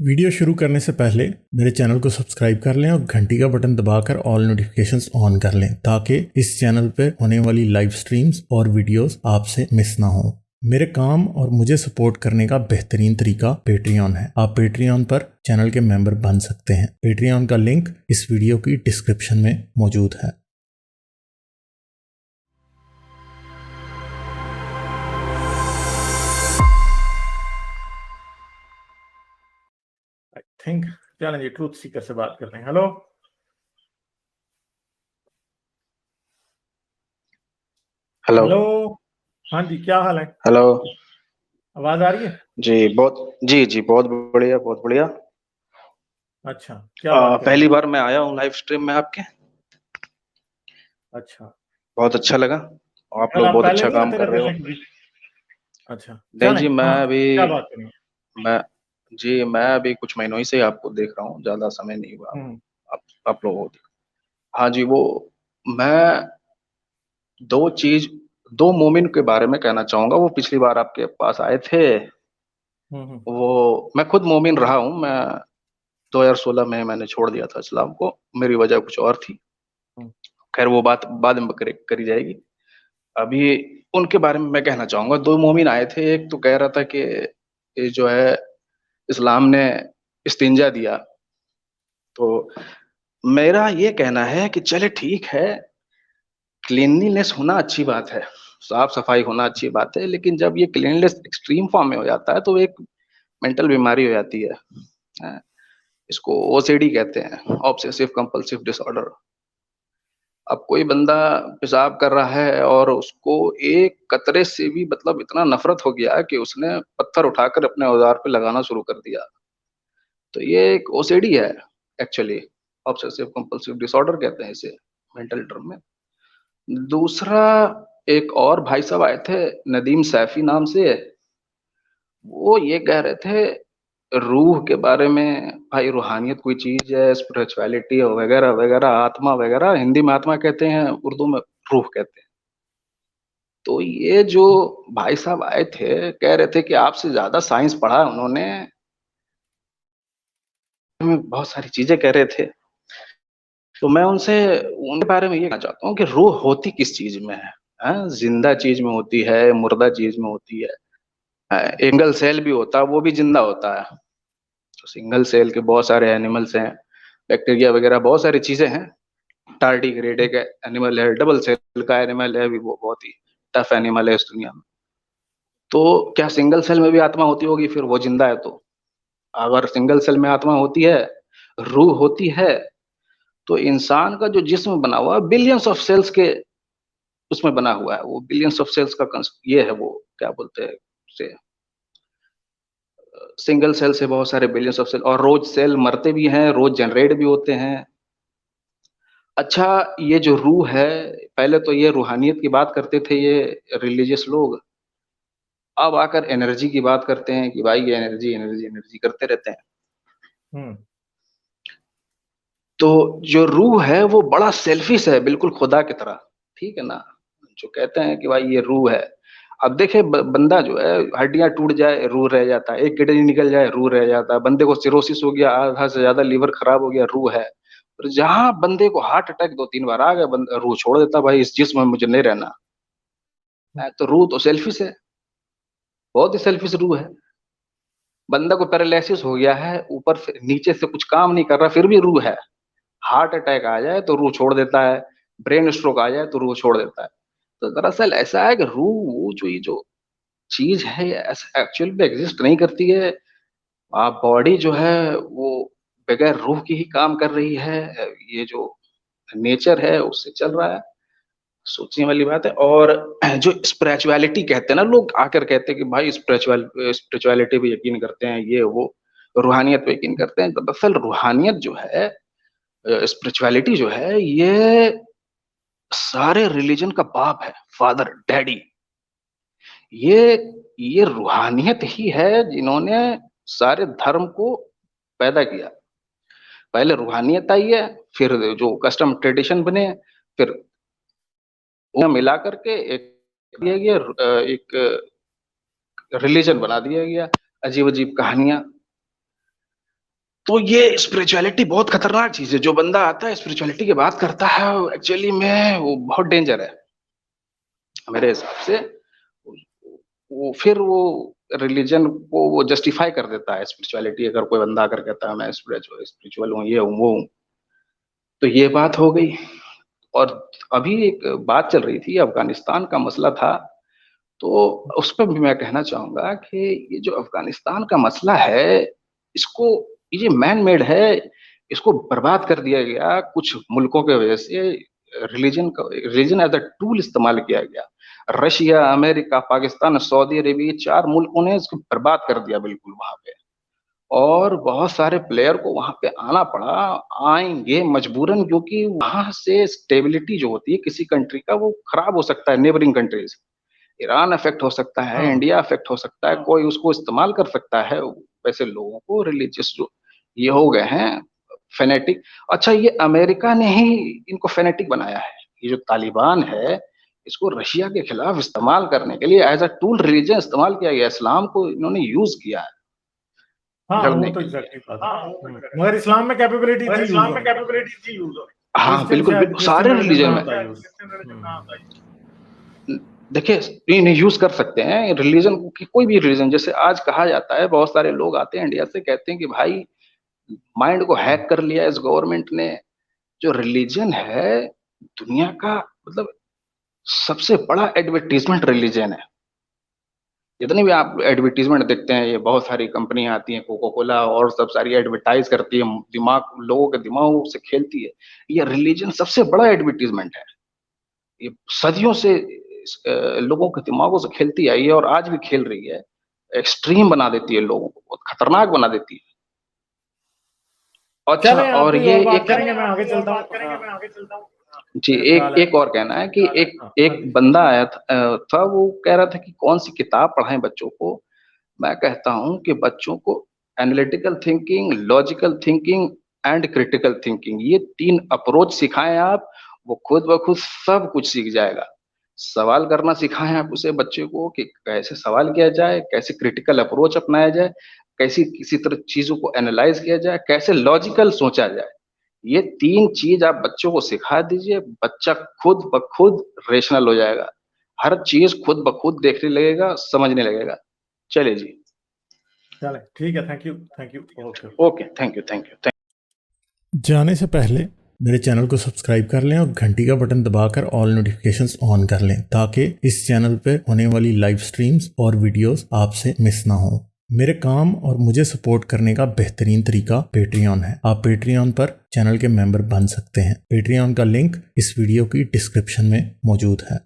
Video शुरू करने से पहले मेरे चैनल को सब्सक्राइब कर लें और घंटी का बटन दबाकर ऑल नोटिफिकेशंस ऑन कर लें ताकि इस चैनल पर होने वाली लाइव स्ट्रीम्स और वीडियोस आपसे मिस ना हो। मेरे काम और मुझे सपोर्ट करने का बेहतरीन तरीका पेट्रियन है। आप पेट्रियन पर चैनल के मेंबर बन सकते हैं। पेट्रियन का लिंक इस वीडियो की डिस्क्रिप्शन में मौजूद है। आई थिंक चलें जी ट्रूथ सीकर से बात करते हैं। हेलो हेलो हेलो, हाँ जी, क्या हाल है? हेलो आवाज आ रही है? जी बहुत बढ़िया, बहुत बढ़िया। अच्छा, क्या बात पहली करेंगे? बार मैं आया हूँ लाइव स्ट्रीम में आपके। अच्छा, बहुत अच्छा लगा और आप यार लोग आप बहुत पहले अच्छा नहीं काम आते कर रहते रहे हो। थे कभी? अच्छा, नहीं चलें, जी, हाँ, क्या बात करेंगे? मैं अभी कुछ महीनों ही से आपको देख रहा हूँ, ज़्यादा समय नहीं हुआ हम्म, आप लोगों को। हाँ जी, वो मैं 2 मोमेंट के बारे में कहना चाहूँगा। वो पिछली बार आपके पास आए थे, हम्म, वो मैं खुद मोमिन रहा हूँ। मैं 2016 में मैंने छोड़ दिया था इस्लाम को, मेरी वजह कुछ और थी। हम्म, खैर वो बात बाद में करी जाएगी। अभी उनके बारे में मैं कहना चाहूंगा। 2 मोमिन आए थे, एक तो कह रहा था कि ये जो है इस्लाम ने इस्तिंजा दिया। तो मेरा ये कहना है कि चले ठीक है, क्लीनलीनेस होना अच्छी बात है, साफ सफाई होना अच्छी बात है, लेकिन जब ये क्लीनलीनेस एक्सट्रीम फॉर्म में हो जाता है तो एक मेंटल बीमारी हो जाती है। हैं? इसको ओसीडी कहते हैं, ऑब्सेसिव कंपल्सिव डिसऑर्डर। अब कोई बंदा पेशाब कर रहा है और उसको एक कतरे से भी मतलब इतना नफरत हो गया कि उसने पत्थर उठाकर अपने औजार पे लगाना शुरू कर दिया। तो ये एक ओसीडी है एक्चुअली, ऑब्सेसिव कंपल्सिव डिसऑर्डर कहते हैं इसे मेंटल टर्म में। दूसरा, एक और भाई साहब आए थे नदीम सैफी नाम से। वो ये कह रहे थे रूह के बारे में, भाई रूहानियत कोई चीज है, स्पिरिचुअलिटी वगैरह वगैरह, आत्मा वगैरह। हिंदी में आत्मा कहते हैं, उर्दू में रूह कहते हैं। तो ये जो भाई साहब आए थे कह रहे थे कि आपसे ज्यादा साइंस पढ़ा है उन्होंने, हमें बहुत सारी चीजें कह रहे थे। तो मैं उनसे उनके बारे में ये कहना चाहता हूँ कि रूह होती किस चीज में है? हाँ, जिंदा चीज में होती है, मुर्दा चीज में होती है। सिंगल सेल भी होता है, वो भी जिंदा होता है। तो सिंगल सेल के बहुत सारे एनिमल्स हैं, बैक्टीरिया वगैरह बहुत सारी चीजें हैं। टार्डिग्रेड एक एनिमल है, डबल सेल का एनिमल है, भी वो बहुत ही टफ एनिमल है इस दुनिया में। तो क्या सिंगल सेल में भी आत्मा होती होगी? फिर वो जिंदा है तो। अगर सिंगल सेल में आत्मा होती है, रूह होती है, तो इंसान का जो जिस्म बना हुआ है बिलियंस ऑफ सेल्स के उसमें बना हुआ है। वो बिलियंस ऑफ सेल्स का ये है, वो क्या बोलते हैं उसे, सिंगल सेल से बहुत सारे बिलियंस ऑफ सेल, और रोज सेल मरते भी हैं, रोज जनरेट भी होते हैं। अच्छा, ये जो रूह है, पहले तो ये रूहानियत की बात करते थे ये रिलीजियस लोग। अब आकर एनर्जी की बात करते हैं कि भाई ये एनर्जी एनर्जी एनर्जी करते रहते हैं। हम्म, तो जो रूह है वो बड़ा सेल्फिश है, बिल्कुल खुदा की तरह। ठीक है ना? जो कहते हैं कि भाई ये रूह है। अब देखे बंदा जो है, हड्डियां टूट जाए रूह रह जाता है, एक किडनी निकल जाए रूह रह जाता है, बंदे को सिरोसिस हो गया, आधा से ज्यादा लीवर खराब हो गया, रूह है। और जहां बंदे को हार्ट अटैक 2-3 बार आ गया, रूह छोड़ देता, भाई इस जिस्म में मुझे नहीं रहना है। तो रूह तो सेल्फिश है, बहुत ही सेल्फिश रूह है। बंदा को पैरालिसिस हो गया है, ऊपर से नीचे से कुछ काम नहीं कर रहा, फिर भी रूह है। हार्ट अटैक आ जाए तो रूह छोड़ देता है, ब्रेन स्ट्रोक आ जाए तो रूह छोड़ देता है। तो दरअसल ऐसा है कि रूह जो ये जो चीज है एक्चुअल में एग्जिस्ट नहीं करती है। बॉडी जो है वो बगैर रूह की ही काम कर रही है। ये जो नेचर है उससे चल रहा है। सोचने वाली बात है। और जो स्पिरिचुअलिटी कहते हैं ना, लोग आकर कहते हैं कि भाई स्पिरिचुअलिटी पे यकीन करते हैं, ये वो रूहानियत पे यकीन करते हैं। दरअसल रूहानियत जो है, स्पिरिचुअलिटी जो है, ये सारे रिलीजन का बाप है, फादर, डैडी। ये ये रूहानियत ही है जिन्होंने सारे धर्म को पैदा किया। पहले रूहानियत आई है, फिर जो कस्टम ट्रेडिशन बने, फिर उन्हें मिला करके एक दिया गया, एक रिलीजन बना दिया गया। अजीब अजीब कहानियां। तो ये स्पिरिचुअलिटी बहुत खतरनाक चीज है। जो बंदा आता है स्पिरिचुअलिटी की बात करता है, एक्चुअली में वो बहुत डेंजर है मेरे हिसाब से। वो फिर वो रिलीजन को वो जस्टिफाई कर देता है स्पिरिचुअलिटी। अगर कोई बंदा अगर कहता है मैं स्पिरिचुअल हूँ, ये हूँ, वो हूँ, तो ये बात हो गई। और अभी एक बात चल रही थी, अफगानिस्तान का मसला था, तो उस पर भी मैं कहना चाहूंगा कि ये जो अफगानिस्तान का मसला है, इसको ये मैन मेड है, इसको बर्बाद कर दिया गया कुछ मुल्कों के वजह से। रिलीजन एज अ टूल इस्तेमाल किया गया। Russia, America, Pakistan, Saudi Arabia, 4 मुल्कों ने इसको बर्बाद कर दिया बिल्कुल वहां पे। और बहुत सारे प्लेयर को वहां पे आना पड़ा, आएंगे मजबूरन, क्योंकि वहां से स्टेबिलिटी जो होती है किसी कंट्री का वो खराब हो सकता है। नेबरिंग कंट्रीज, ईरान अफेक्ट हो सकता है, हाँ इंडिया अफेक्ट हो सकता है, कोई उसको इस्तेमाल कर सकता है। वैसे लोगों को रिलीजियस जो ये हो गए हैं फेनेटिक। अच्छा, ये अमेरिका ने ही इनको फेनेटिक बनाया है। ये जो तालिबान है, इसको रशिया के खिलाफ इस्तेमाल करने के लिए एज अ टूल रिलीजन इस्तेमाल किया गया। इस्लाम को इन्होंने यूज किया है हाँ, वो लड़ने तो के लिए। एग्जैक्टली बात है। मगर इस्लाम में कैपेबिलिटी थी यूज होने की। हाँ क्रिश्चियन बिल्कुल शायद बिल्कुल, क्रिश्चियन सारे रिलीजन रिलीजन में में। होता है यूज। देखिए, इन्हें यूज कर सकते हैं रिलीजन की, कोई भी रिलीजन। जैसे आज कहा जाता है, बहुत सारे लोग आते हैं इंडिया से, कहते हैं कि भाई माइंड को हैक कर लिया इस गवर्नमेंट ने। जो रिलीजन है दुनिया का, मतलब सबसे बड़ा एडवर्टीजमेंट रिलीजन है। जितने भी आप एडवर्टीजमेंट देखते हैं, ये बहुत सारी कंपनियां आती हैं, कोको कोला और सब सारी एडवर्टाइज करती है, दिमाग, लोगों के दिमागों से खेलती है। ये रिलीजन सबसे बड़ा एडवर्टीजमेंट है। ये सदियों से लोगों के दिमागों से खेलती आई है और आज भी खेल रही है। एक्सट्रीम बना देती है लोगों को, बहुत खतरनाक बना देती है। अच्छा, चले आप और कोई ये और बात एक करेंगे, मैं आगे चलता हूँ। जी, मेरा एक ख्याल है। एक और कहना है कि एक हाँ हाँ एक जी। बंदा आया था, वो कह रहा था कि कौन सी किताब पढ़ाएं बच्चों को। मैं कहता हूं कि बच्चों को analytical thinking, logical thinking and critical thinking, ये 3 अप्रोच सिखाएं आप, वो खुद ब खुद सब कुछ सीख जाएगा। सवाल करना सिखाएं आप उसे, बच्चे को, कि कैसे सवाल किया जाए, कैसे क्रिटिकल अप्रोच अपनाया जाए, कैसी किसी तरह चीजों को एनालाइज किया जाए, कैसे लॉजिकल सोचा जाए। ये 3 चीज आप बच्चों को सिखा दीजिए, बच्चा खुद ब खुद रेशनल हो जाएगा। हर चीज खुद ब खुद देखने लगेगा, समझने लगेगा। चलिए जी। चले ठीक है, thank you thank you, okay. Okay, thank you thank you. जाने से पहले मेरे चैनल को सब्सक्राइब कर लें और घंटी का बटन दबाकर ऑल नोटिफिकेशंस ऑन कर लें, ताकि इस चैनल पे होने वाली लाइव स्ट्रीम्स और वीडियोस आपसे मिस ना हो। मेरे काम और मुझे सपोर्ट करने का बेहतरीन तरीका पेट्रियन है। आप पेट्रियन पर चैनल के मेंबर बन सकते हैं। पेट्रियन का लिंक इस वीडियो की डिस्क्रिप्शन में मौजूद है।